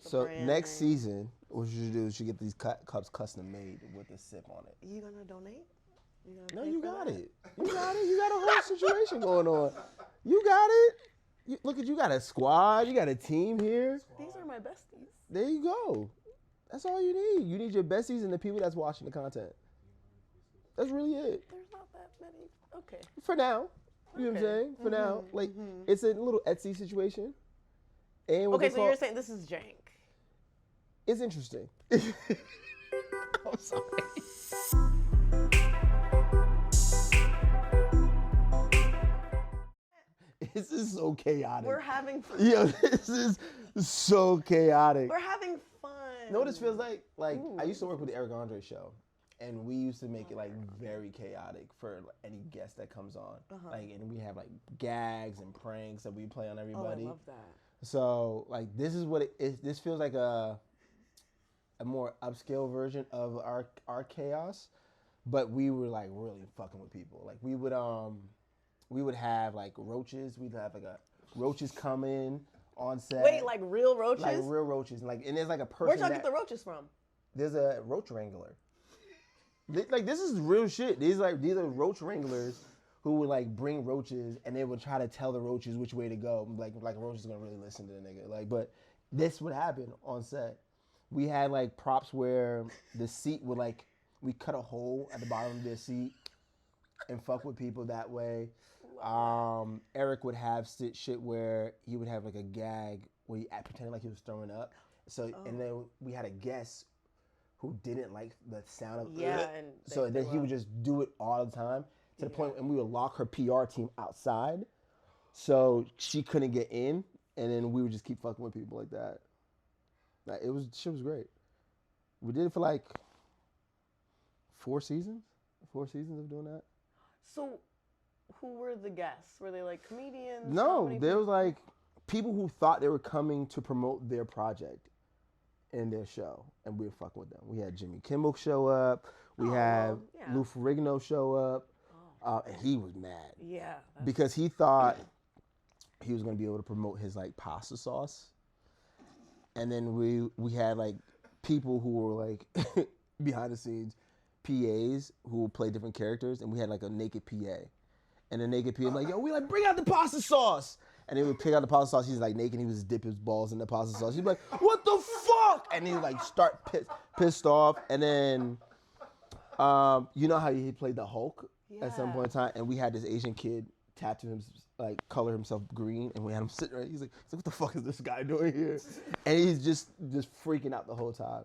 the So branding. next season, what you should do is you get these cups custom made with a sip on it. You gonna donate? You gonna No, pay you for got that? it. You got it. You got a whole situation going on. You got it. Look at you got a squad. You got a team here. These are my besties. There you go. That's all you need. You need your besties and the people that's watching the content. That's really it. There's not that many. Okay. For now. You know what I'm saying? For now. Like, it's a little Etsy situation. And Okay, so you're saying this is jank. It's interesting. I'm sorry. This is so chaotic. We're having fun. Yo, this is so chaotic. We're having fun. You know what this feels like? Like, I used to work with the Eric Andre show, and we used to make it like very chaotic for any guest that comes on. Like, and we have like gags and pranks that we play on everybody. Oh, I love that. So, like, this is what it is. This feels like a more upscale version of our chaos, but we were like really fucking with people. Like, we would have like roaches. We'd have like roaches come in on set. Wait, like real roaches? Like real roaches. And there's like a person. Where'd y'all get the roaches from? There's a roach wrangler. Like, this is real shit. These are roach wranglers who would like bring roaches, and they would try to tell the roaches which way to go. Like a roach is gonna really listen to the nigga. Like, but this would happen on set. We had like props where the seat would like, we cut a hole at the bottom of their seat and fuck with people that way. Eric would have shit where he would have like a gag where he pretended like he was throwing up. So and then we had a guest who didn't like the sound of and so then he would just do it all the time to the point, and we would lock her PR team outside, so she couldn't get in, and then we would just keep fucking with people like that. Like, shit was great. We did it for like 4 seasons of doing that. So, who were the guests? Were they like comedians? No, there was like people who thought they were coming to promote their project in their show, and we were fucking with them. We had Jimmy Kimmel show up. We had Lou Ferrigno show up, and he was mad. Yeah. Because he thought he was going to be able to promote his like pasta sauce. And then we had like people who were like behind the scenes PAs who would play different characters, and we had like a naked PA. And the naked PA was like, yo, we like, bring out the pasta sauce. And they would pick out the pasta sauce. He's like naked. He was dip his balls in the pasta sauce. He'd be like, what the fuck? And he would like start pissed off. And then, you know how he played the Hulk at some point in time? And we had this Asian kid tattoo him, like color himself green. And we had him sitting right. He's like, what the fuck is this guy doing here? And he's just freaking out the whole time.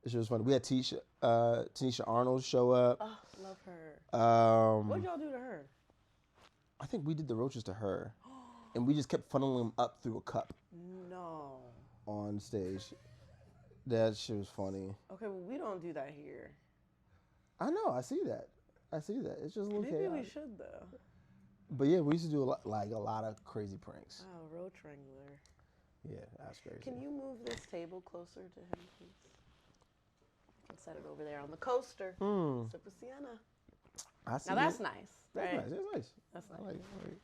It was funny. We had Tanisha Arnold show up. Oh, love her. What'd y'all do to her? I think we did the roaches to her. And we just kept funneling them up through a cup. No. On stage. That shit was funny. Okay, well, we don't do that here. I know, I see that. It's just a little Maybe chaotic. we should, though. But yeah, we used to do a lot of crazy pranks. Oh, roach wrangler. Yeah, that's crazy. Can you move this table closer to him, please? You can set it over there on the coaster. Sip of Sienna. I see now that's nice. That's right? nice. That's nice. That's nice. I like it.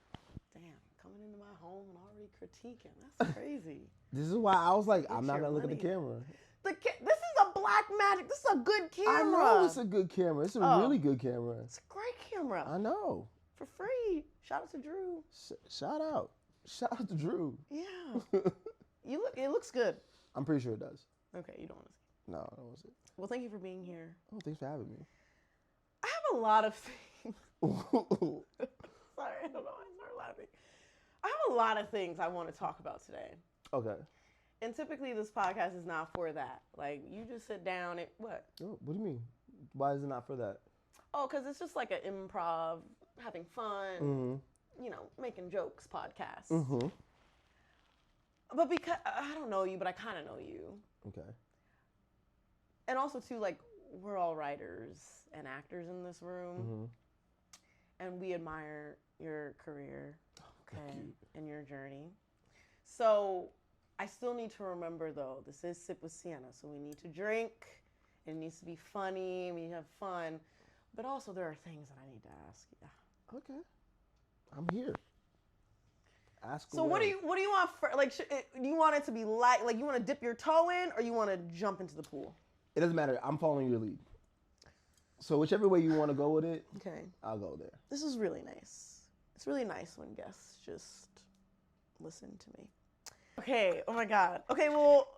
Damn, coming into my home and already critiquing. That's crazy. This is why I was like, I'm not your gonna look at the money. camera. This is a black magic. This is a good camera. I know it's a good camera. It's a really good camera. It's a great camera. I know. For free. Shout out to Drew. Shout out to Drew. Yeah. It looks good. I'm pretty sure it does. Okay, you don't want to see. No, that was it. Well, thank you for being here. Oh, thanks for having me. I have a lot of things. Sorry, I don't know why I started laughing. I have a lot of things I want to talk about today. Okay. And typically this podcast is not for that. Like, you just sit down and what? Oh, what do you mean? Why is it not for that? Oh, because it's just like an improv, having fun, making jokes podcast. But because, I don't know you, but I kind of know you. Okay. And also, too, like, we're all writers and actors in this room. And we admire your career and your journey. So I still need to remember, though, this is Sip with Sienna. So we need to drink. It needs to be funny. We need to have fun. But also, there are things that I need to ask you. Okay. I'm here. Ask So away. what do you want? Like, do you want it to be light? Like, you want to dip your toe in, or you want to jump into the pool? It doesn't matter. I'm following your lead. So whichever way you want to go with it, Okay. I'll go there. This is really nice. It's really nice when guests just listen to me. Okay. Oh my God. Okay. Well,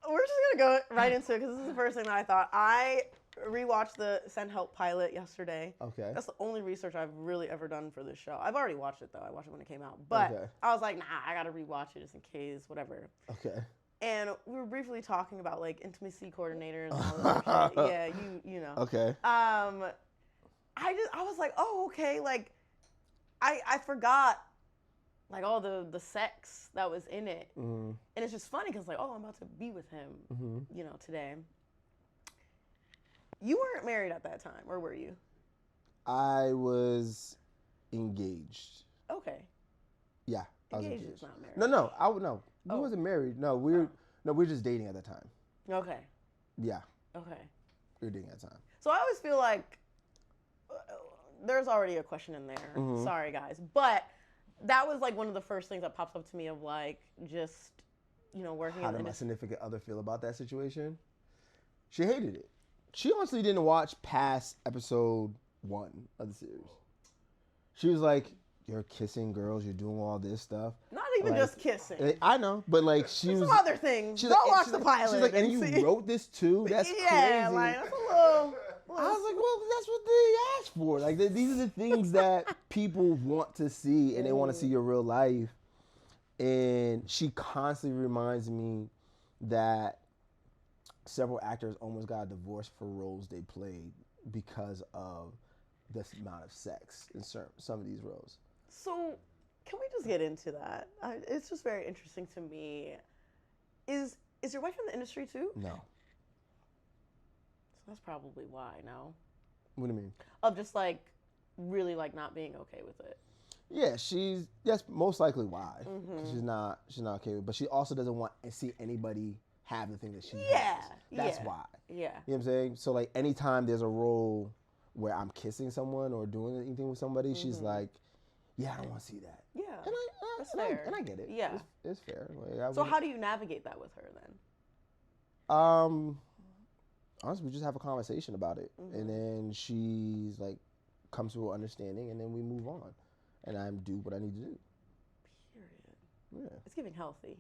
we're just gonna go right into it because this is the first thing that I thought. I rewatched the Send Help pilot yesterday. Okay. That's the only research I've really ever done for this show. I've already watched it though. I watched it when it came out, but I was like, nah, I gotta rewatch it just in case, whatever. Okay. And we were briefly talking about like intimacy coordinators and all this other shit. Yeah, you know. Okay. I was like, oh, okay. Like, I forgot like all the sex that was in it, and it's just funny because like, oh, I'm about to be with him, you know, today. You weren't married at that time, or were you? I was engaged. Okay. Yeah, I was Engaged engaged. is not married. No. We wasn't married. No, we were just dating at the time. Okay. Yeah. Okay. We were dating at the time. So I always feel like there's already a question in there. Sorry, guys, but that was like one of the first things that pops up to me of like just, you know, working. How did my significant other feel about that situation? She hated it. She honestly didn't watch past episode 1 of the series. She was like, "You're kissing girls. You're doing all this stuff." Not even just kissing. I know, but like she was. Some other things. Don't watch the pilot. She's like, and you wrote this too? That's crazy. Yeah, like that's a little. I was like, well, that's what they asked for. Like, these are the things that people want to see, and they want to see your real life. And she constantly reminds me that several actors almost got divorced for roles they played because of this amount of sex in some of these roles. So, can we just get into that? It's just very interesting to me. Is your wife in the industry too? No. So that's probably why, no? What do you mean? Of just like really like not being okay with it. Yeah, that's most likely why. She's not okay with it. But she also doesn't want to see anybody have the thing that she has. That's why. Yeah. You know what I'm saying? So like anytime there's a role where I'm kissing someone or doing anything with somebody, she's like, yeah, I don't want to see that. Yeah. And that's fair. And I get it. Yeah. It's fair. Like, so how do you navigate that with her then? Honestly, we just have a conversation about it. And then she's like, comes to an understanding, and then we move on. And I do what I need to do. Period. Yeah. It's giving healthy.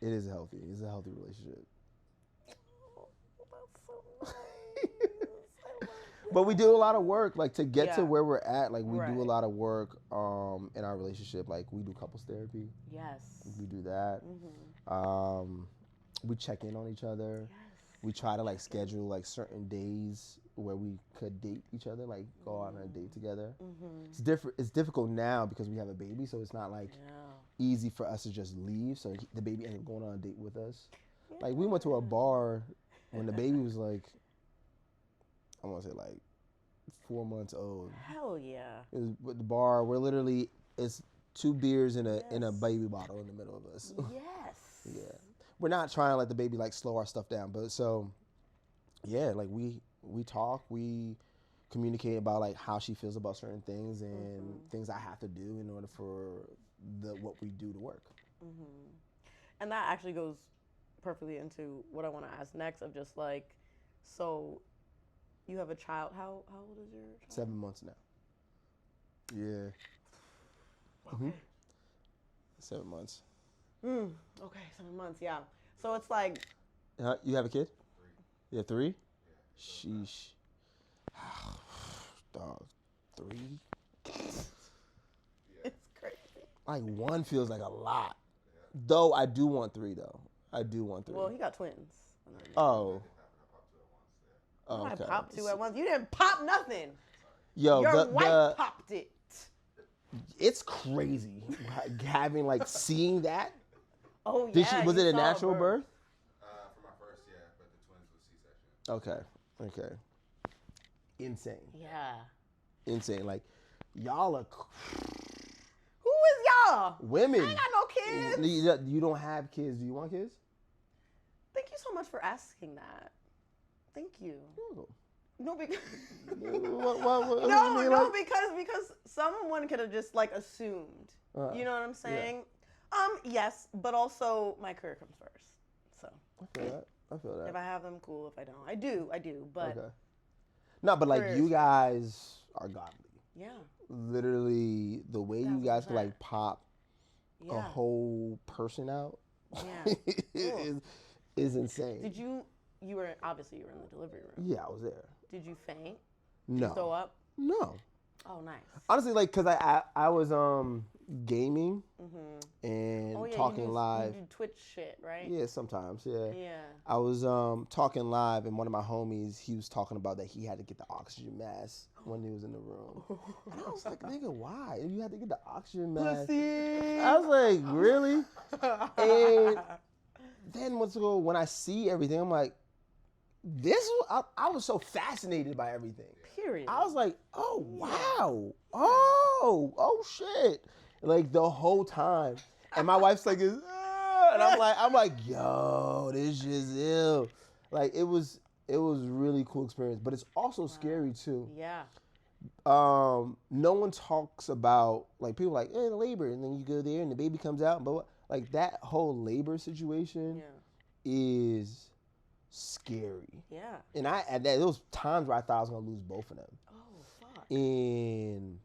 It is healthy. It's a healthy relationship. Oh, that's so nice. But we do a lot of work, like to get to where we're at. Like we do a Right. lot of work in our relationship. Like we do couples therapy. Yes. We do that. We check in on each other. Yes. We try to like schedule like certain days where we could date each other, like go on a date together. It's difficult now because we have a baby, so it's not like easy for us to just leave. So the baby ended up going on a date with us. Yeah. Like we went to a bar when the baby was like, I want to say like 4 months old. Hell yeah. It was with the bar. We're literally, it's 2 beers in a baby bottle in the middle of us. Yes. Yeah. We're not trying to let the baby like slow our stuff down, but so yeah, like we talk, we communicate about like how she feels about certain things and things I have to do in order for what we do to work. And that actually goes perfectly into what I want to ask next of just like, so you have a child. How old is your child? 7 months now. Yeah. Okay. 7 months. Okay, 7 months, yeah. So it's like... You have a kid? 3. You have 3? Sheesh. Dog, 3? It's crazy. Like 1 feels like a lot. Though I do want 3 though. I do want 3. Well, he got twins. Oh. I popped 2 at once. You didn't pop nothing. Yo, Your wife popped it. It's crazy having like seeing that. Oh yeah. Was it a natural birth? For my first, yeah, but the twins was C-section. Okay. Insane. Yeah. Insane. Like y'all are. Who is y'all? Women. I ain't got no kids. You don't have kids. Do you want kids? Thank you so much for asking that. Thank you. No, because what no, you mean, no, like? because someone could have just like assumed. You know what I'm saying? Yes, but also my career comes first. So I feel that. if I have them, cool. If I don't, I do. But Okay. No, but like you guys are godly. Yeah. Literally, the way you guys can like pop a whole person out is insane. Did you were obviously you were in the delivery room. Yeah, I was there. Did you faint? No. Did you throw up? No. Oh, nice. Honestly, like, cause I was gaming and talking live. You do Twitch shit, right? Yeah, sometimes. Yeah. Yeah. I was talking live, and one of my homies, he was talking about that he had to get the oxygen mask when he was in the room, and I was like, nigga, why? You had to get the oxygen mask? Pussy. I was like, really? And then when I see everything, I'm like, I was so fascinated by everything. Period. I was like, oh, wow. Oh, shit. Like, the whole time. And my wife's like, and I'm like, yo, this is ill. Like, it was really cool experience, but it's also scary, too. Yeah. No one talks about, like, people like, the labor, and then you go there, and the baby comes out, but, like, that whole labor situation is scary. Yeah. And there was times where I thought I was gonna lose both of them. Oh fuck. And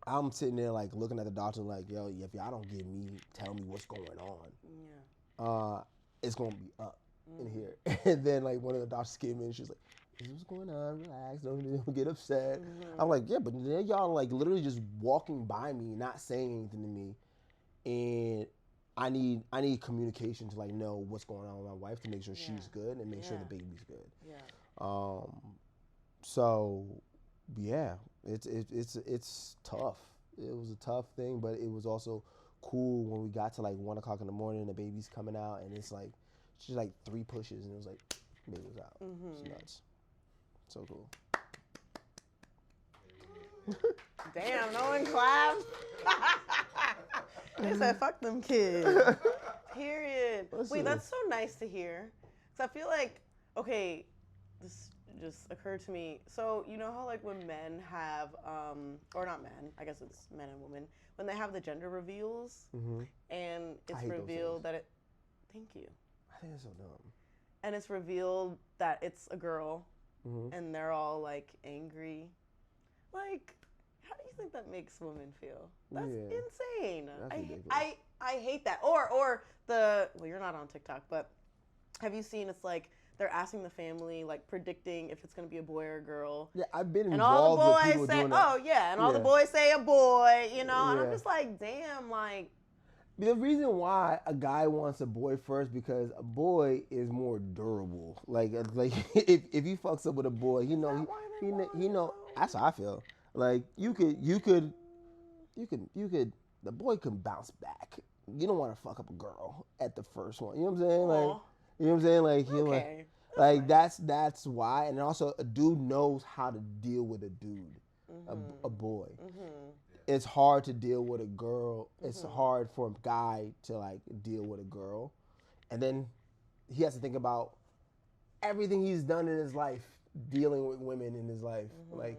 I'm sitting there like looking at the doctor like, yo, if y'all don't tell me what's going on, it's gonna be up in here. And then like one of the doctors came in and she was like, this is what's going on, relax, don't get upset. I'm like, yeah, but then y'all like literally just walking by me, not saying anything to me, and I need communication to like know what's going on with my wife to make sure she's good and make sure the baby's good. Yeah. So yeah, it's tough. It was a tough thing, but it was also cool when we got to like 1 o'clock in the morning and the baby's coming out and it's like just like 3 pushes and it was like baby was out. It's nuts. So cool. Damn, no one clapped. They said, fuck them kids. Period. Wait, that's so nice to hear. Because I feel like, okay, this just occurred to me. So, you know how, like, when men have, or not men, I guess it's men and women, when they have the gender reveals, and it's revealed that thank you. I think it's so dumb. And it's revealed that it's a girl, and they're all, like, angry. Like, how do you think that makes women feel? That's insane. I hate that. Or well, you're not on TikTok, but have you seen it's like they're asking the family, like predicting if it's gonna be a boy or a girl. Yeah, I've been involved. And all the boys say, all the boys say a boy, you know, and I'm just like, damn, like. The reason why a guy wants a boy first because a boy is more durable. Like if he fucks up with a boy, he know. That's how I feel. Like you could, the boy can bounce back. You don't want to fuck up a girl at the first one. You know what I'm saying? Like, you know what I'm saying? Like, okay. like that's why. And also, a dude knows how to deal with a dude, a boy. It's hard to deal with a girl. It's hard for a guy to like deal with a girl, and then he has to think about everything he's done in his life, dealing with women in his life, like.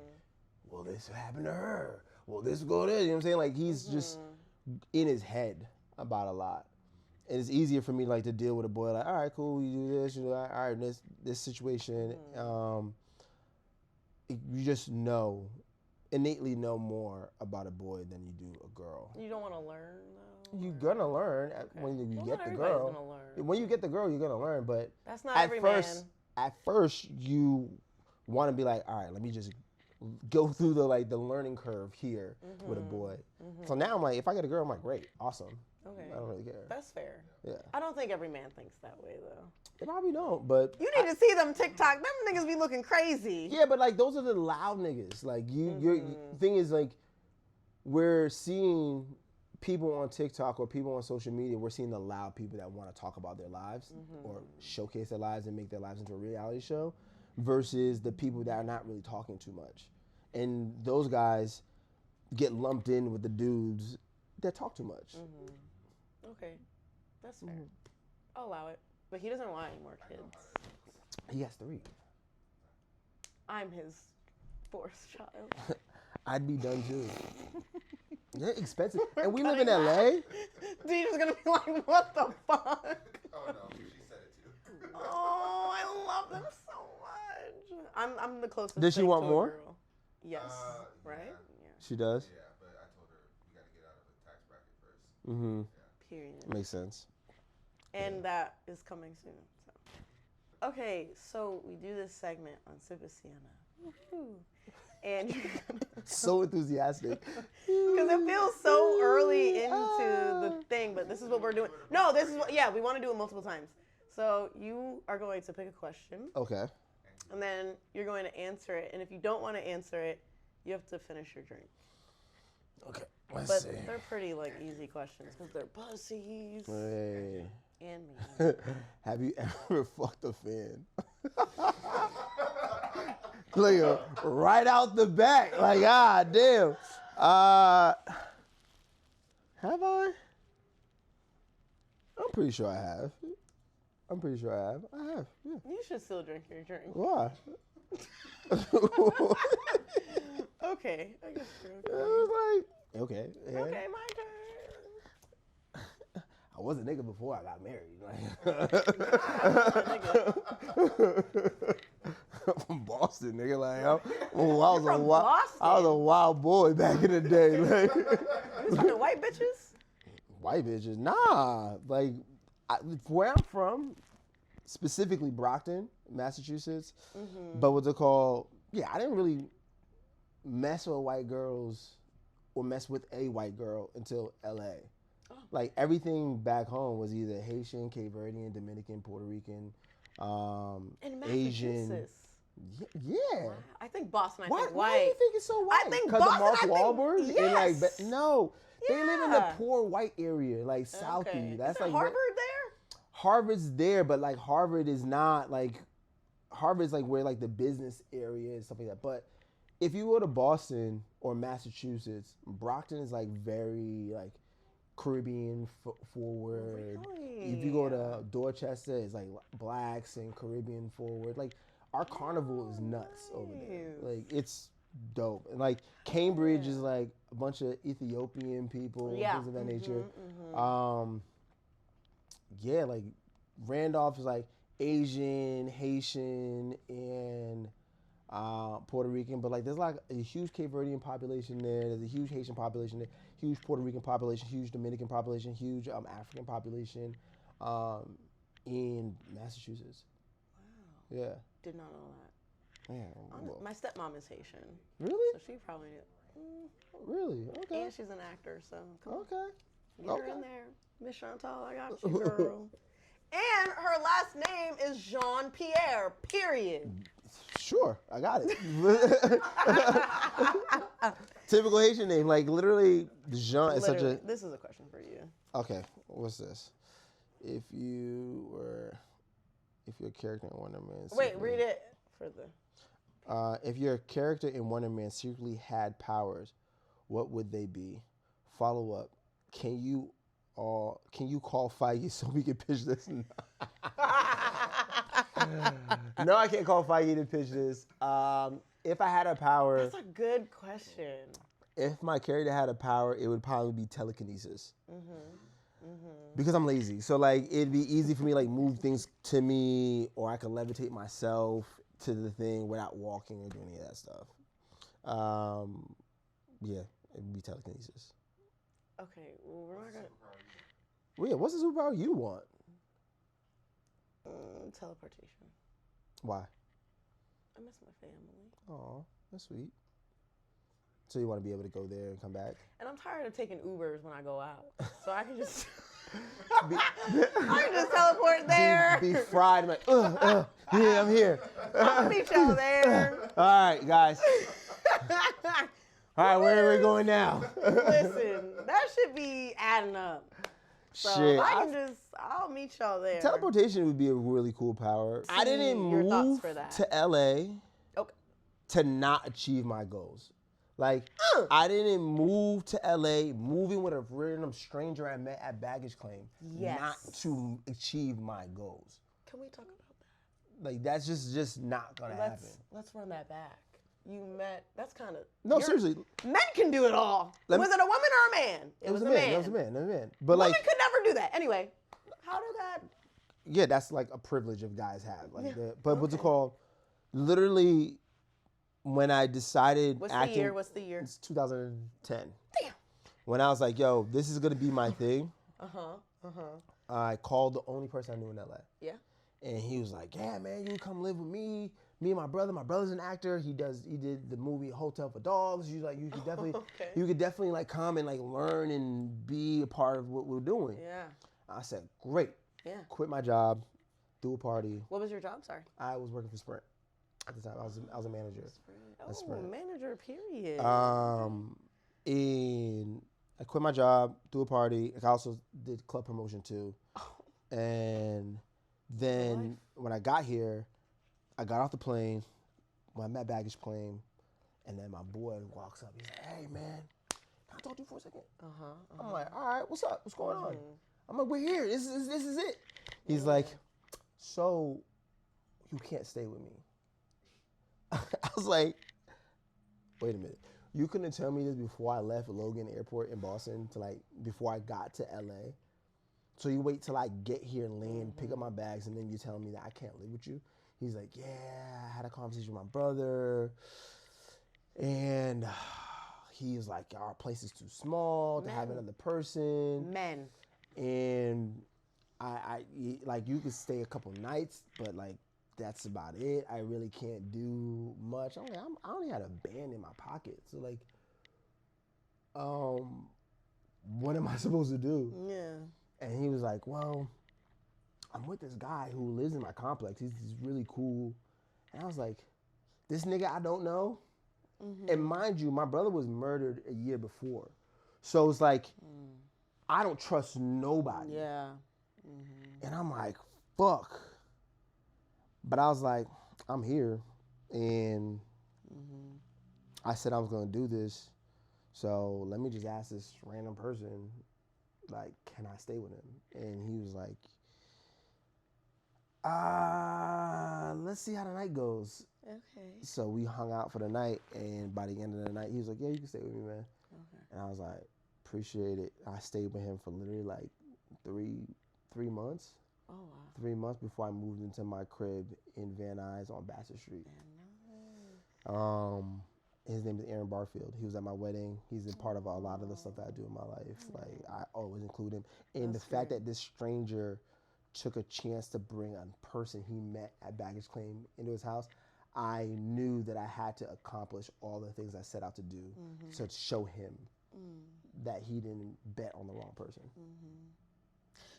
Well, this happened to her. Well, this will go there. You know what I'm saying? Like, he's just in his head about a lot. And it's easier for me, like, to deal with a boy. Like, all right, cool, you do this. You know, all right, this situation. You just innately know more about a boy than you do a girl. You don't want to learn, though? You're going to learn when you get the girl. Gonna learn. When you get the girl, you're going to learn. But that's not every man. At first, you want to be like, all right, let me just go through the learning curve here with a boy. So now I'm like, if I get a girl, I'm like, great, awesome. Okay. I don't really care. That's fair. Yeah. I don't think every man thinks that way though. They probably don't, but you need to see them TikTok. Them niggas be looking crazy. Yeah, but like those are the loud niggas. Like your thing is like we're seeing people on TikTok or people on social media. We're seeing the loud people that want to talk about their lives or showcase their lives and make their lives into a reality show. Versus the people that are not really talking too much. And those guys get lumped in with the dudes that talk too much. Okay, that's fair. I'll allow it. But he doesn't want any more kids. He has 3. I'm his fourth child. I'd be done too. They're expensive. And we live Cutting in LA? Dina's gonna be like, what the fuck? Oh no, she said it too. Oh, I love them so much. I'm the closest. Does she thing want to a more? girl. Yes. Right? Yeah. Yeah. She does? Yeah, but I told her you got to get out of the tax bracket first. Mm-hmm. Yeah. Period. Makes sense. And that is coming soon. So. Okay, so we do this segment on Super Sienna. Woo-hoo. And So enthusiastic. because it feels so early into the thing, but this is what we're doing. No, this is what, yeah, we want to do it multiple times. So you are going to pick a question. Okay. And then you're going to answer it. And if you don't want to answer it, you have to finish your drink. Okay. Let's But see. they're pretty like easy questions because they're pussies Hey. and me. Have you ever fucked a fan? Like right out the back. Like, damn. Have I? I'm pretty sure I have. I have. Yeah. You should still drink your drink. Why? Okay, I guess you're It okay. was like, okay. Yeah. Okay, my turn. I was a nigga before I got married. I'm from Boston, nigga. Like, I was a wild boy back in the day. Like, You talking white bitches? white bitches, nah. Like, where I'm from, specifically Brockton, Massachusetts. Mm-hmm. But what's it called? Yeah, I didn't really mess with white girls or mess with a white girl until LA. Oh. Like everything back home was either Haitian, Cape Verdean, Dominican, Puerto Rican, In Asian. Massachusetts. Yeah. Wow. I think Boston, Why think do white. you think it's so white? I think because of Boston, Mark I think- Wahlberg. And like, yes. no, they live in the Yeah. poor white area, like Southie. Okay. That's Is like Harvard there? Harvard's there, but like Harvard is not like Harvard's like where like the business area and stuff like that. But if you go to Boston or Massachusetts, Brockton is like very like Caribbean forward. Really? If you go to Dorchester, it's like blacks and Caribbean forward. Like our carnival is nuts over there. Nice. Like it's dope. And like Cambridge is like a bunch of Ethiopian people, things of that nature. Mhm. Yeah, like Randolph is like Asian, Haitian, and Puerto Rican, but like there's like a huge Cape Verdean population there. There's a huge Haitian population there, huge Puerto Rican population, huge Dominican population, huge African population in Massachusetts. Wow. Yeah. Did not know that. Yeah. Well, My stepmom is Haitian, really? so she probably Really? Okay. and she's an actor, so come on. Okay. Get her in there. Miss Chantal, I got you, girl. And her last name is Jean Pierre, period. Sure, I got it. Typical Haitian name, like literally, Jean is such a. This is a question for you. Okay, what's this? If you're a character in Wonder Man. Wait, read it for the. If your character in Wonder Man secretly had powers, what would they be? Follow up. Can you call Feige so we can pitch this? No, I can't call Feige to pitch this. If I had a power, That's a good question. if my character had a power, it would probably be telekinesis. Mm-hmm. Because I'm lazy, so like it'd be easy for me to like move things to me, or I could levitate myself to the thing without walking or doing any of that stuff. Yeah, it'd be telekinesis. Okay, well, we're not gonna. Well, yeah, what's the superpower you want? Teleportation. Why? I miss my family. Oh, that's sweet. So you want to be able to go there and come back? And I'm tired of taking Ubers when I go out. So I can just Be, I can just teleport there. be fried. I'm like, yeah, I'm here. I'll meet y'all there. All right, guys. All right, where are we going now? Listen, that should be adding up. So Shit. I'll meet y'all there. Teleportation would be a really cool power. I didn't your thoughts move for that. to LA Okay. to not achieve my goals. Like, I didn't move to LA moving with a random stranger I met at baggage claim, Yes. not to achieve my goals. Can we talk about that? Like that's just not gonna happen. Let's run that back. You met. That's kind of. No, seriously. Men can do it all. Was it a woman or a man? It was a man. It was a man. But women could never do that. Anyway, how did that? Yeah, that's like a privilege of guys have. Like, but what's it called? Literally, when I decided acting. What's the year? It's 2010. Damn. When I was like, yo, this is gonna be my thing. I called the only person I knew in LA. Yeah. And he was like, yeah, man, you come live with me. Me and my brother. My brother's an actor. He did the movie Hotel for Dogs. You could definitely like come and like learn and be a part of what we're doing. Yeah. I said, great. Yeah. Quit my job, do a party. What was your job? Sorry. I was working for Sprint at the time. I was a manager. Sprint. Manager. Period. And I quit my job, do a party. I also did club promotion too. And then when I got here, I got off the plane, my met baggage claim, and then my boy walks up. He's like, hey, man, can I talk to you for a second? I'm like, all right, what's up? What's going on? I'm like, we're here. This is it. He's like, so you can't stay with me. I was like, wait a minute. You couldn't tell me this before I left Logan Airport in Boston to like, before I got to LA. So you wait till I get here and land, pick up my bags, and then you tell me that I can't live with you? He's like, yeah, I had a conversation with my brother, and he was like, our place is too small to have another person. And I like, you could stay a couple nights, but like, that's about it. I really can't do much. I only had a band in my pocket. So like, what am I supposed to do? Yeah. And he was like, well, I'm with this guy who lives in my complex. He's really cool. And I was like, this nigga I don't know? And mind you, my brother was murdered a year before. So it's like, I don't trust nobody. Yeah. And I'm like, fuck. But I was like, I'm here. And I said I was going to do this. So let me just ask this random person, like, can I stay with him? And he was like, let's see how the night goes. Okay. So we hung out for the night, and by the end of the night, he was like, yeah, you can stay with me, man. Okay. And I was like, appreciate it. I stayed with him for literally like three months. Oh, wow. 3 months before I moved into my crib in Van Nuys on Bassett Street. His name is Aaron Barfield. He was at my wedding. He's a part of a lot of the stuff that I do in my life. Like, I always include him. And the fact that this stranger took a chance to bring a person he met at baggage claim into his house, I knew that I had to accomplish all the things I set out to do to show him that he didn't bet on the wrong person.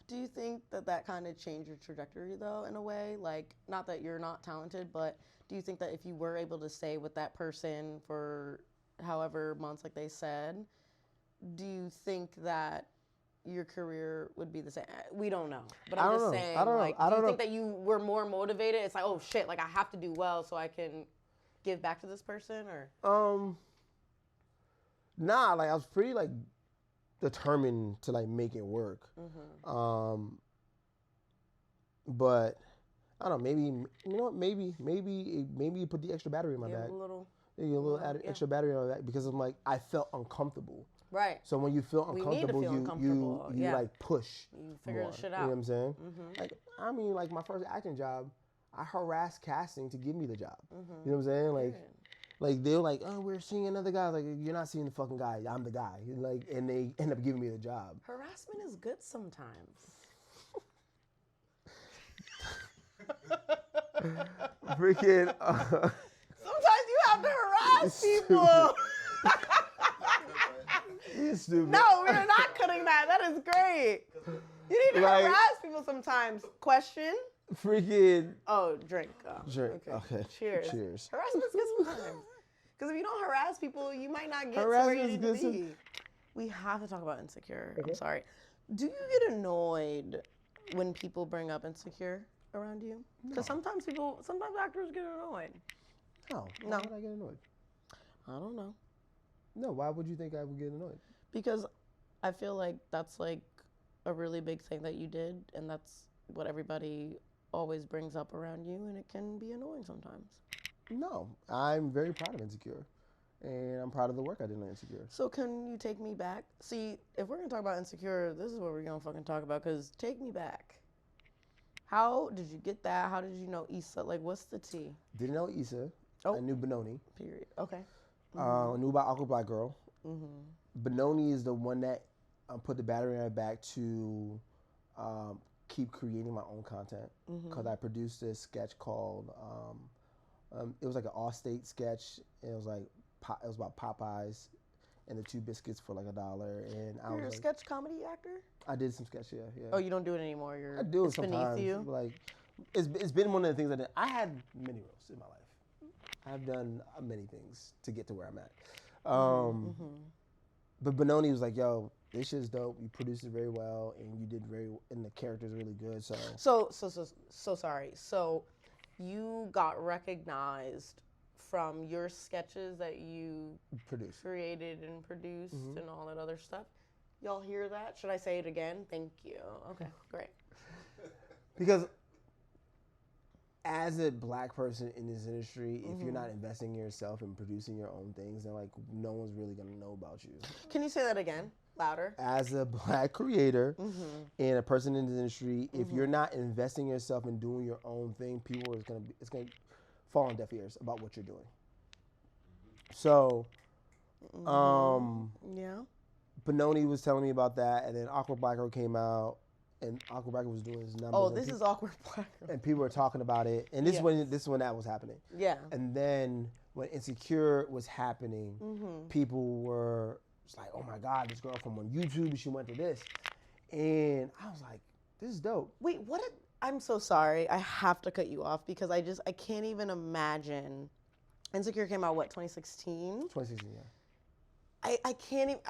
Do you think that kind of changed your trajectory, though, in a way? Like, not that you're not talented, but do you think that if you were able to stay with that person for however months, like they said, do you think that your career would be the same? We don't know. But I'm just saying, like, do you think that you were more motivated? It's like, oh, shit, like, I have to do well so I can give back to this person, or? Nah, like, I was pretty, like, determined to like make it work. But I don't know, maybe you know what, maybe you put the extra battery in my bag. A little extra battery in my bag, because I'm like, I felt uncomfortable. Right. So when you feel uncomfortable, you like push. You figure the shit out. You know what I'm saying? Like, I mean, like my first acting job, I harassed casting to give me the job. You know what I'm saying? Like they're like, oh, we're seeing another guy. Like, you're not seeing the fucking guy. I'm the guy. Like, and they end up giving me the job. Harassment is good sometimes. Freaking. Sometimes you have to harass people. You're stupid. No, we're not cutting that. That is great. You need to harass people sometimes. Question. Freaking. Oh, drink. Drink. Okay. Cheers. Harassment's good sometimes. Because if you don't harass people, you might not get to where you need to be. We have to talk about insecure. Okay. I'm sorry. Do you get annoyed when people bring up insecure around you? Because sometimes actors get annoyed. No. Why would I get annoyed? I don't know. No, why would you think I would get annoyed? Because I feel like that's like a really big thing that you did, and that's what everybody always brings up around you, and it can be annoying sometimes. No, I'm very proud of Insecure. And I'm proud of the work I did on Insecure. So can you take me back? See, if we're going to talk about Insecure, this is what we're going to fucking talk about, because take me back. How did you get that? How did you know Issa? Like, what's the tea? Didn't know Issa. Oh. I knew Benoni. Period. Okay. I knew about Awkward Black Girl. Benoni is the one that put the battery on my back to keep creating my own content. Because I produced this sketch called, it was like an All-State sketch. It was like, it was about Popeyes and the 2 biscuits for like $1. And I was You're a like, sketch comedy actor? I did some sketch, yeah. Oh, you don't do it anymore? I do it beneath sometimes. you? Like, it's been one of the things I did. I had many roles in my life. I've done many things to get to where I'm at. But Benoni was like, yo, this shit's dope. You produced it very well, and you did and the character's really good. So sorry. So you got recognized from your sketches that you created and produced and all that other stuff. Y'all hear that? Should I say it again? Thank you. Okay, great. Because as a black person in this industry, if you're not investing in yourself and producing your own things, then like no one's really gonna know about you. Can you say that again? Louder. As a black creator and a person in this industry, if you're not investing in yourself and doing your own thing, it's gonna fall on deaf ears about what you're doing. So, yeah. Benoni was telling me about that, and then Awkward Black Girl came out, and Awkward Black Girl was doing his numbers. Oh, this is Awkward Black Girl. And people were talking about it, and this is when that was happening. Yeah. And then when Insecure was happening, people were just like, "Oh my God, this girl from on YouTube, she went to this," and I was like, "This is dope." Wait, what? I'm so sorry. I have to cut you off because I can't even imagine. Insecure came out, what, 2016? 2016, yeah. I can't even,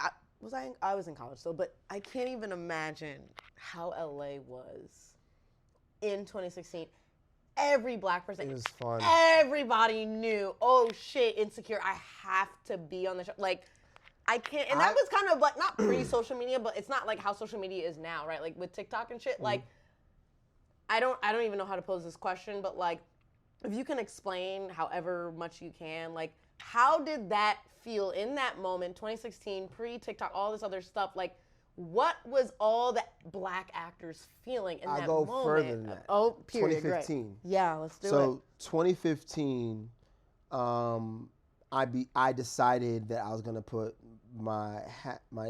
I was in college still, but I can't even imagine how LA was in 2016. Every black person. It was fun. Everybody knew, oh shit, Insecure, I have to be on the show. Like, I can't, and that was kind of like, not pre-social media, but it's not like how social media is now, right? Like with TikTok and shit, like, I don't even know how to pose this question, but like, if you can explain however much you can, like, how did that feel in that moment, 2016, pre-TikTok, all this other stuff? Like, what was all the black actors feeling in that moment? I'll go further than that. Oh, period. 2015. Great. Yeah, let's do it. So 2015, I decided that I was gonna put my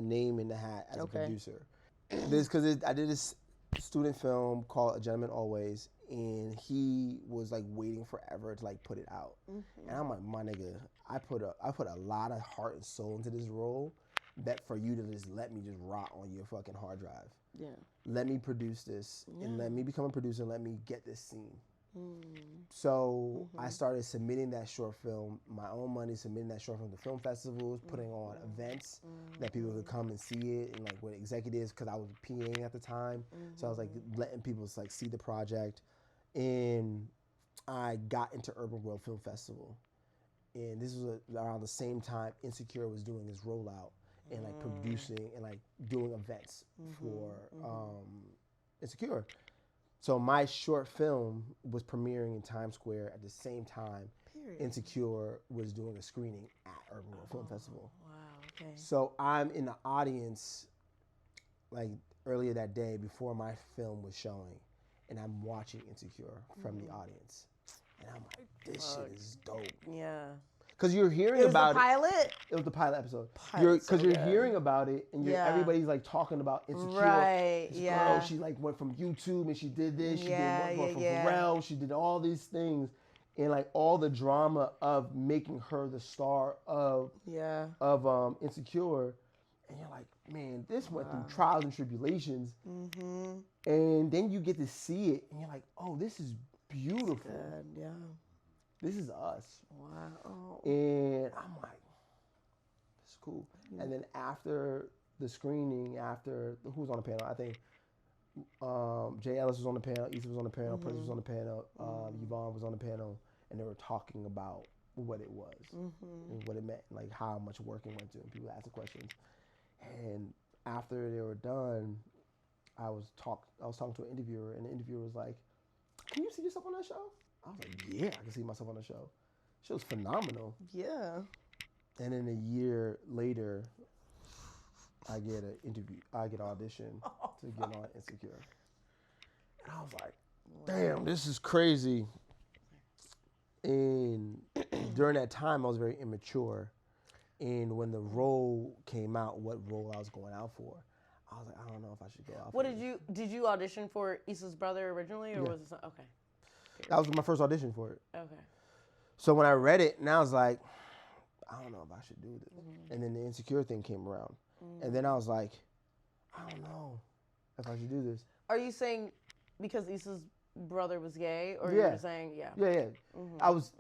name in the hat as a producer. This because I did this student film called A Gentleman Always, and he was like waiting forever to like put it out. And I'm like, my nigga, I put a lot of heart and soul into this role that for you to just let me just rot on your fucking hard drive. Yeah. Let me produce this and let me become a producer and let me get this scene. So I started submitting that short film, my own money, submitting that short film to film festivals, putting on events that people could come and see it, and like with executives, because I was PAing at the time. So I was like letting people like see the project. And I got into Urban World Film Festival. And this was around the same time Insecure was doing his rollout and like producing and like doing events for Insecure. So my short film was premiering in Times Square at the same time Insecure was doing a screening at Urban World Film Festival. Wow, okay. So I'm in the audience like earlier that day before my film was showing, and I'm watching Insecure from the audience. And I'm like, this shit is dope. Yeah. Because you're hearing about it. Was the pilot? It was the pilot episode. Because you're hearing about it, and everybody's like talking about Insecure. Right, this girl, she like went from YouTube, and she did this. She did one from Pharrell. She did all these things. And like all the drama of making her the star of Insecure. And you're like, man, this went through trials and tribulations. And then you get to see it, and you're like, oh, this is beautiful. Good, yeah. This is us. Wow. And I'm like, this is cool. And then after the screening, who was on the panel? I think Jay Ellis was on the panel, Issa was on the panel, Prince was on the panel, Yvonne was on the panel, and they were talking about what it was and what it meant, like how much work it went to, and people asking questions. And after they were done, I was talking to an interviewer, and the interviewer was like, can you see yourself on that show? I was like, yeah, I can see myself on the show. She was phenomenal. Yeah. And then a year later, I get an interview. I get an audition to get on Insecure. And I was like, damn, this is crazy. And during that time, I was very immature. And when the role came out, what role I was going out for, I was like, I don't know if I should go out for this. Did you audition for Issa's brother originally, or was it okay? That was my first audition for it. Okay. So when I read it, and I was like, I don't know if I should do this. And then the Insecure thing came around. And then I was like, I don't know if I should do this. Are you saying because Issa's brother was gay, or you're saying, Yeah. I was,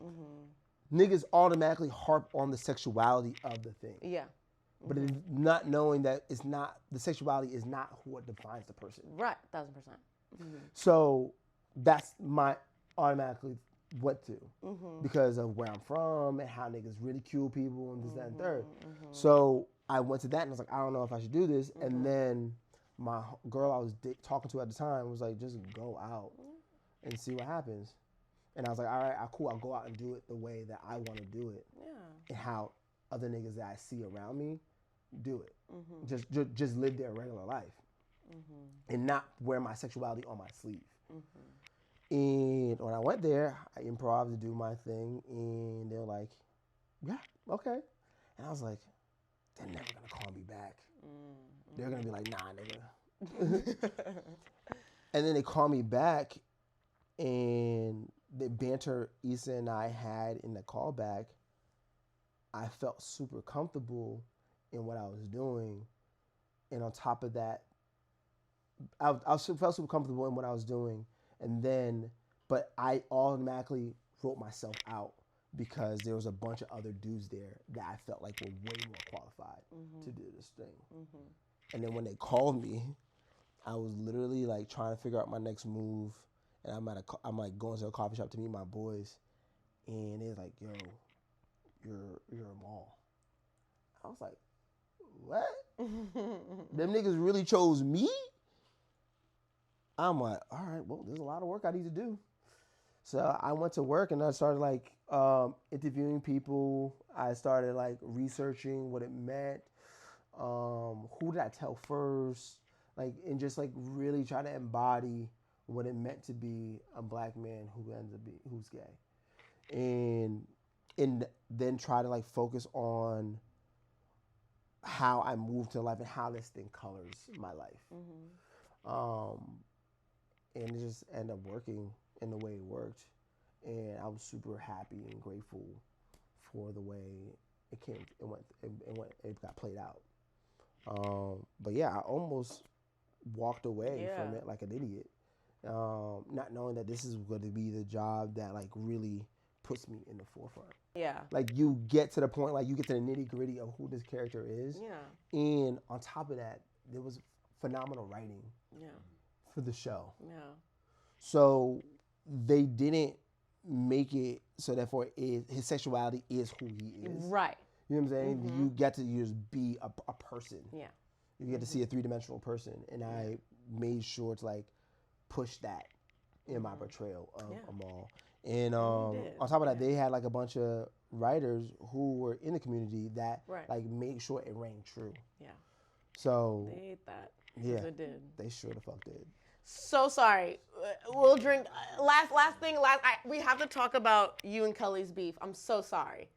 niggas automatically harp on the sexuality of the thing. Yeah. But it's not knowing that it's not, the sexuality is not what defines the person. Right, 1000%. So that's my automatically went to because of where I'm from and how niggas ridicule people and this, that, and third. So I went to that and I was like, I don't know if I should do this. And then my girl I was talking to at the time was like, just go out and see what happens. And I was like, all right, cool. I'll go out and do it the way that I want to do it. Yeah. And how other niggas that I see around me do it. Just live their regular life. And not wear my sexuality on my sleeve. And when I went there, I improv to do my thing. And they were like, yeah, okay. And I was like, they're never going to call me back. They're going to be like, nah, nigga. And then they called me back. And the banter Issa and I had in the callback, I felt super comfortable in what I was doing. And on top of that, I felt super comfortable in what I was doing. And then, but I automatically wrote myself out because there was a bunch of other dudes there that I felt like were way more qualified to do this thing. And then when they called me, I was literally like trying to figure out my next move. And I'm like going to a coffee shop to meet my boys. And they're like, yo, you're Ahmal. I was like, what? Them niggas really chose me? I'm like, all right, well, there's a lot of work I need to do. So I went to work and I started like interviewing people. I started like researching what it meant. Who did I tell first? Like, and just like really try to embody what it meant to be a black man who's gay. And then try to like focus on how I moved to life and how this thing colors my life. And it just ended up working in the way it worked. And I was super happy and grateful for the way it got played out. But yeah, I almost walked away from it like an idiot. Not knowing that this is going to be the job that like really puts me in the forefront. Yeah. Like you get to the point, like you get to the nitty gritty of who this character is. Yeah. And on top of that, there was phenomenal writing. Yeah. For the show. Yeah. So they didn't make it so therefore his sexuality is who he is. Right. You know what I'm saying? You get to just be a person. Yeah. You get to see a three-dimensional person. And I made sure to like push that in my portrayal of Ahmal. And on top of that, they had like a bunch of writers who were in the community that like made sure it rang true. Yeah. So they ate that. Yeah. It did. They sure the fuck did. So sorry. We'll drink. Last thing. We have to talk about you and Kelly's beef. I'm so sorry.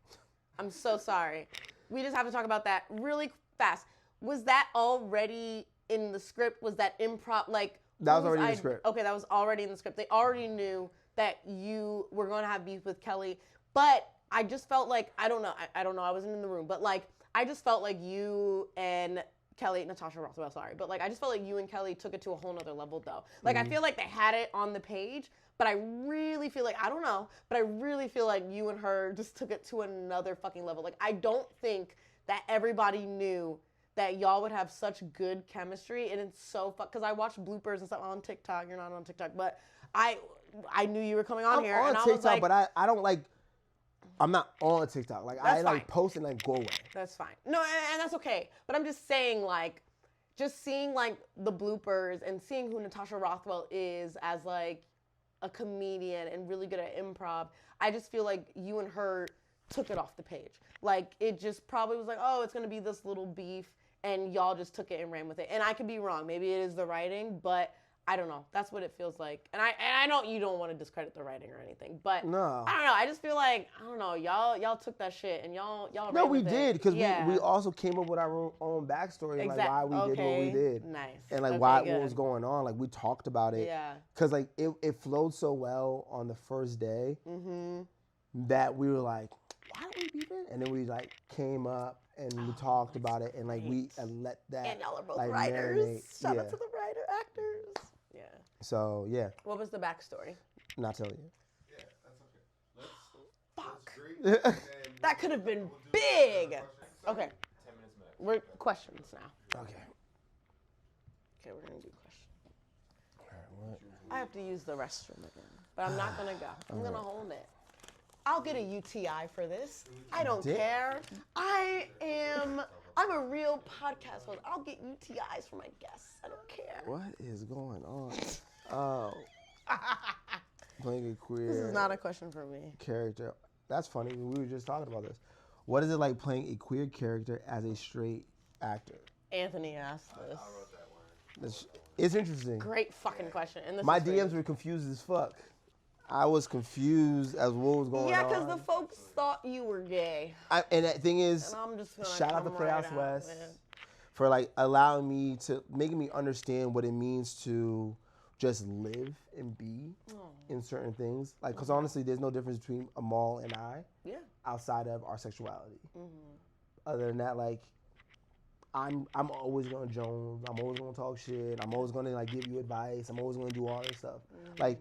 We just have to talk about that really fast. Was that already in the script? Was that improv? Like that was already in the script. Okay, that was already in the script. They already knew that you were going to have beef with Kelly, but I just felt like I don't know. I wasn't in the room, but like I just felt like you and Natasha Rothwell, sorry, but like I just felt like you and Kelly took it to a whole nother level though. Like I feel like they had it on the page, but I really feel like, I don't know, but I really feel like you and her just took it to another fucking level. Like I don't think that everybody knew that y'all would have such good chemistry, and it's so because I watched bloopers and stuff on TikTok. You're not on TikTok, but I knew you were coming on here, and I was like, but I don't like. I'm not on TikTok. Like I like post and like go away. That's fine. No, and that's okay. But I'm just saying, like, just seeing like the bloopers and seeing who Natasha Rothwell is as like a comedian and really good at improv. I just feel like you and her took it off the page. Like, it just probably was like, oh, it's going to be this little beef, and y'all just took it and ran with it. And I could be wrong. Maybe it is the writing, but I don't know. That's what it feels like. And I know you don't want to discredit the writing or anything, but No. I don't know. I just feel like, I don't know, y'all took that shit and y'all No, ran we with did, because yeah. we also came up with our own backstory and like why we did what we did. Nice. And like what was going on. Like we talked about it. Yeah. Because like it flowed so well on the first day that we were like, why don't we beefing? And then we like came up and we talked about it and like we let that. And y'all are both like, writers. marinate. Shout out to the writer actors. Yeah. So yeah. What was the backstory? Not telling you. Yeah, that's okay. Fuck. That could have been big. Okay. 10 minutes max. We're questions now. Okay. Okay, we're gonna do questions. All right, what? I have to use the restroom again, but I'm not gonna go. I'm gonna hold it. I'll get a UTI for this. I don't care. I'm a real podcast host. I'll get UTIs for my guests. I don't care. What is going on? Oh. Playing a queer. This is not a question for me. Character. That's funny. We were just talking about this. What is it like playing a queer character as a straight actor? Anthony asked this. I wrote that one. It's interesting. Great fucking question. And this My is for DMs you. were confused as fuck. I was confused as what was going on. Yeah, because the folks thought you were gay. And that thing is, And I'm just gonna shout out to come Playhouse right out, West man. for like allowing me to, making me understand what it means to just live and be in certain things. Like, because honestly, there's no difference between Ahmal and I outside of our sexuality. Other than that, like, I'm always gonna Jones. I'm always gonna talk shit. I'm always gonna like give you advice. I'm always gonna do all this stuff. Like,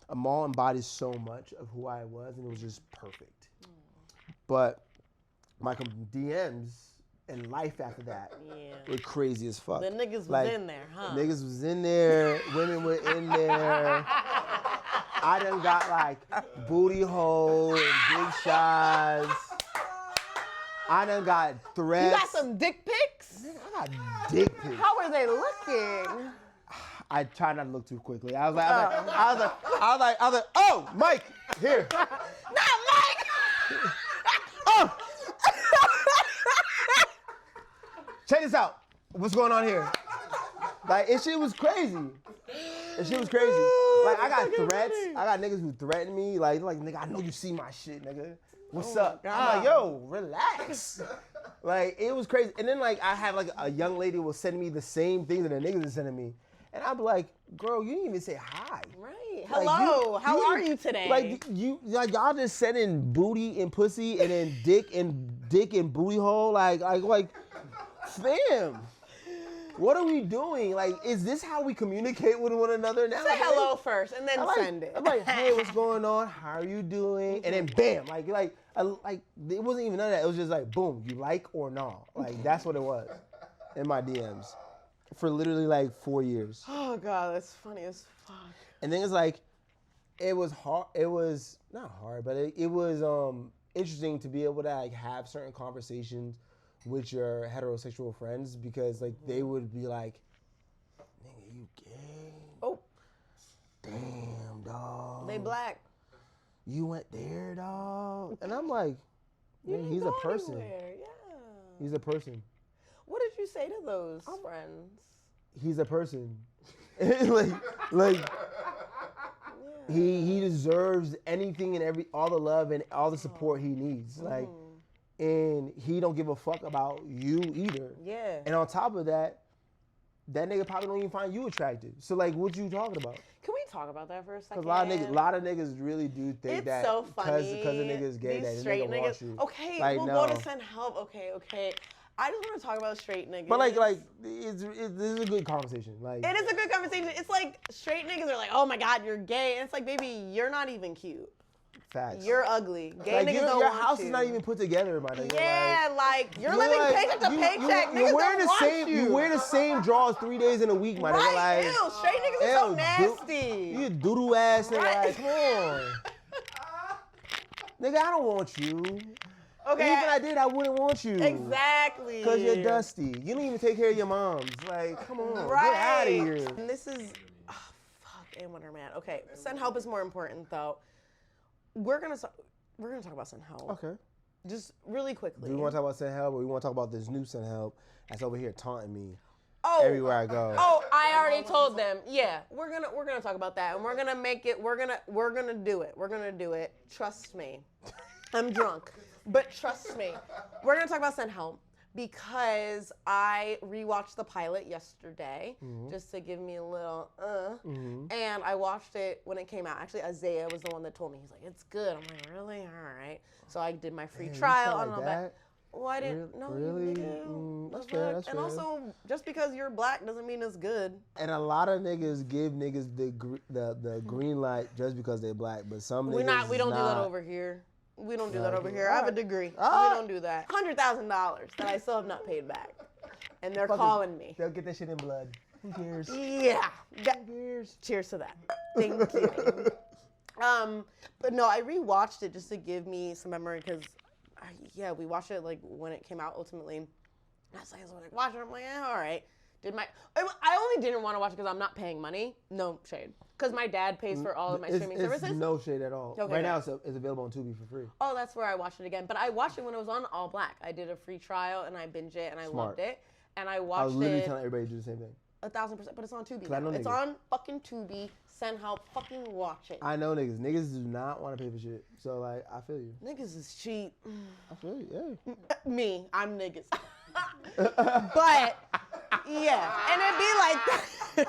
Ahmal embodies so much of who I was, and it was just perfect. But my DMs and life after that were crazy as fuck. The niggas was like, in there, huh? Niggas was in there. Women were in there. I done got like booty hole and big shots. I done got threats. You got some dick pics? Nigga, I got dick pics. How were they looking? I try not to look too quickly. I was like, oh, Mike, here. Not Mike! Oh! Check this out. What's going on here? Like, this shit was crazy. This shit was crazy. Like, I got threats. I got niggas who threaten me. Like, nigga, I know you see my shit, nigga. What's up? I'm like, yo, relax. Like, it was crazy. And then, like, I had, like, a young lady was sending me the same thing that the niggas are sending me. And I'm like, girl, you didn't even say hi. Right. Like, Hello. How are you today? Like y'all just sending booty and pussy and then dick and booty hole. Like, fam. What are we doing? Like, is this how we communicate with one another now? Say hello first and then send it. I'm like, hey, what's going on? How are you doing? And then bam, like it wasn't even none of that. It was just like, boom, you like or no? Like, that's what it was in my DMs for literally like 4 years. Oh God, that's funny as fuck. And then it's like, it was hard. It was not hard, but it was interesting to be able to like have certain conversations with your heterosexual friends, because like they would be like, nigga, you gay? Oh. Damn, dog. They black. You went there, dog? And I'm like, man, he's a person. Anywhere. Yeah. He's a person. What did you say to those friends? He's a person. like he deserves anything and all the love and all the support he needs. Like, and he don't give a fuck about you either. Yeah. And on top of that, that nigga probably don't even find you attractive. So like, what you talking about? Can we talk about that for a second? Because a lot of niggas really do think that so funny. because the nigga is gay, These that straight the nigga wants you. Okay, like, we'll no. go to send help. Okay. I just want to talk about straight niggas. But this is a good conversation. Like, it is a good conversation. It's like straight niggas are like, oh my God, you're gay. And it's like, baby, you're not even cute. Facts. You're ugly. Gay like, niggas don't your want house you. is not even put together, my nigga. Yeah, like you're living like, paycheck to paycheck. Niggas you wear don't the want same. you. You wear the same drawers 3 days in a week, my nigga. Right? Like, Ew, straight niggas are so nasty. You a doodoo ass nigga. Right. Like, come on. Nigga, I don't want you. Okay. Even if I did, I wouldn't want you. Exactly. Because you're dusty. You don't even take care of your moms. Like, come on. Right. Get out of here. And this is, fuck. and when her man. Okay, send help is more important though. We're gonna talk about send help. Okay. Just really quickly. Do we want to talk about send help, or we want to talk about this new send help that's over here taunting me everywhere I go? Oh, I already told them. Yeah, we're gonna talk about that, and we're gonna make it. We're gonna do it. We're gonna do it. Trust me. I'm drunk, but trust me. We're gonna talk about send help because I rewatched the pilot yesterday just to give me a little and I watched it when it came out. Actually, Isaiah was the one that told me. He's like, "It's good." I'm like, "Really? All right." So I did my free trial on all that. Well, I didn't know really? That's fair. That's and fair. also, just because you're black doesn't mean it's good. And a lot of niggas give niggas the green light just because they're black, but some niggas We don't do that over here. We don't do that over here. I have a degree. All We don't do that. $100,000 that I still have not paid back, and they're calling me. They'll get that shit in blood. Who cares? Yeah. Who cares? Cheers to that. Thank you. But no, I rewatched it just to give me some memory because, we watched it like when it came out ultimately. And I was like, watch it. I'm like, all right. I only didn't want to watch it because I'm not paying money. No shade. Because my dad pays for all of my streaming services. No shade at all. Okay, right now, it's available on Tubi for free. Oh, that's where I watched it again. But I watched it when it was on All Black. I did a free trial and I binged it and I loved it. And I watched it. I was literally telling everybody to do the same thing. 1,000%. But it's on Tubi. It's niggas. on fucking Tubi. Send help. Fucking watch it. I know niggas. Niggas do not want to pay for shit. So, like, I feel you. Niggas is cheap. I feel you, yeah. Me. I'm niggas. But, yeah. And it'd be like that.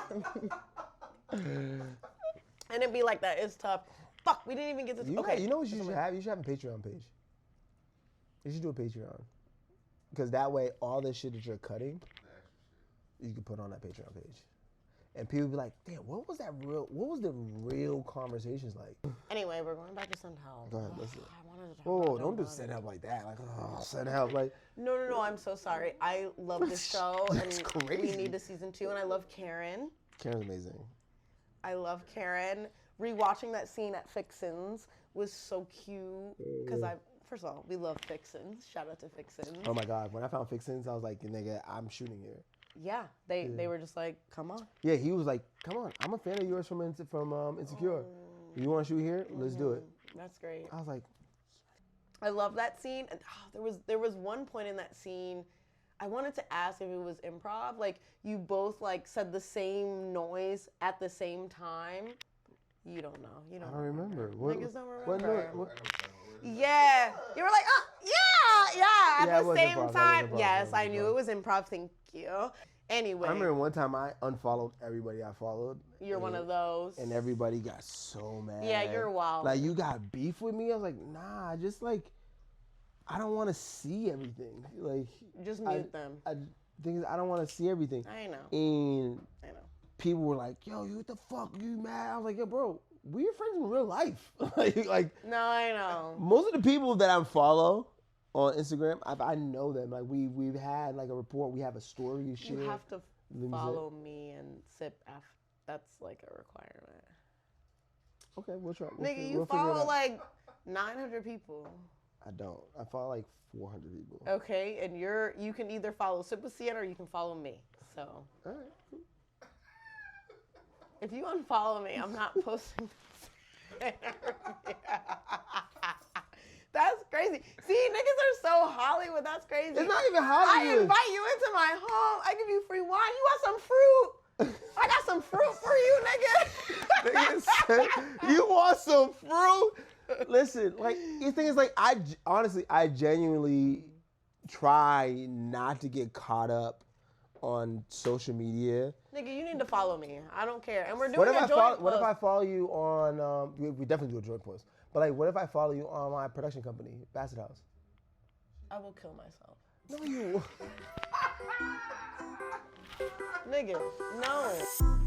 And it'd be like that. It's tough. Fuck, we didn't even get to... Okay. You know what you should have? You should have a Patreon page. You should do a Patreon. Because that way, all this shit that you're cutting, you can put on that Patreon page. And people be like, damn, what was the real conversations like? Anyway, we're going back to send help. Go ahead, let's do it. I wanted to talk Whoa, about don't do send help like that. Like, send help. Like, No, I'm so sorry. I love this show. That's and crazy. We need a season 2, and I love Karen. Karen's amazing. I love Karen. Rewatching that scene at Fixins was so cute. Because first of all, we love Fixins. Shout out to Fixins. Oh my God, when I found Fixins, I was like, nigga, I'm shooting here. Yeah, they were just like, come on. Yeah, he was like, come on, I'm a fan of yours from Insecure. You want to shoot here? Let's do it. That's great. I was like, I love that scene. And there was one point in that scene, I wanted to ask if it was improv. Like, you both like said the same noise at the same time. You don't know. You don't. I don't remember. Niggas don't remember. What? Yeah, you were like, at the same improv. time. Yes, I knew it was improv. Thank you. Anyway, I remember one time I unfollowed everybody I followed. You're one of those. And everybody got so mad. Yeah, you're wild. Like, you got beef with me? I was like, nah, just like, I don't want to see everything. Like, just mute them. Thing is, I don't want to see everything. I know. And I know. People were like, yo, you what the fuck? You mad? I was like, yo, bro, we're friends in real life. like, no, I know. Most of the people that I follow on Instagram, I know them. Like, we've had like a report. We have a story you share. You have to follow me and sip after. That's like a requirement. Okay, we'll try. Nigga, you follow like 900 people. I don't. I follow like 400 people. Okay, and you can either follow Sip with Sienna or you can follow me. So. All right. Cool. If you unfollow me, I'm not posting. That's crazy. See, niggas are so Hollywood. That's crazy. It's not even Hollywood. I invite you into my home. I give you free wine. You want some fruit? I got some fruit for you, nigga. You want some fruit? Listen, like, the thing is, like, I genuinely try not to get caught up on social media. Nigga, you need to follow me. I don't care. And we're doing a joint post. What if I follow you on, we definitely do a joint post, but like, what if I follow you on my production company, Bassett House? I will kill myself. No, you. Nigga, no.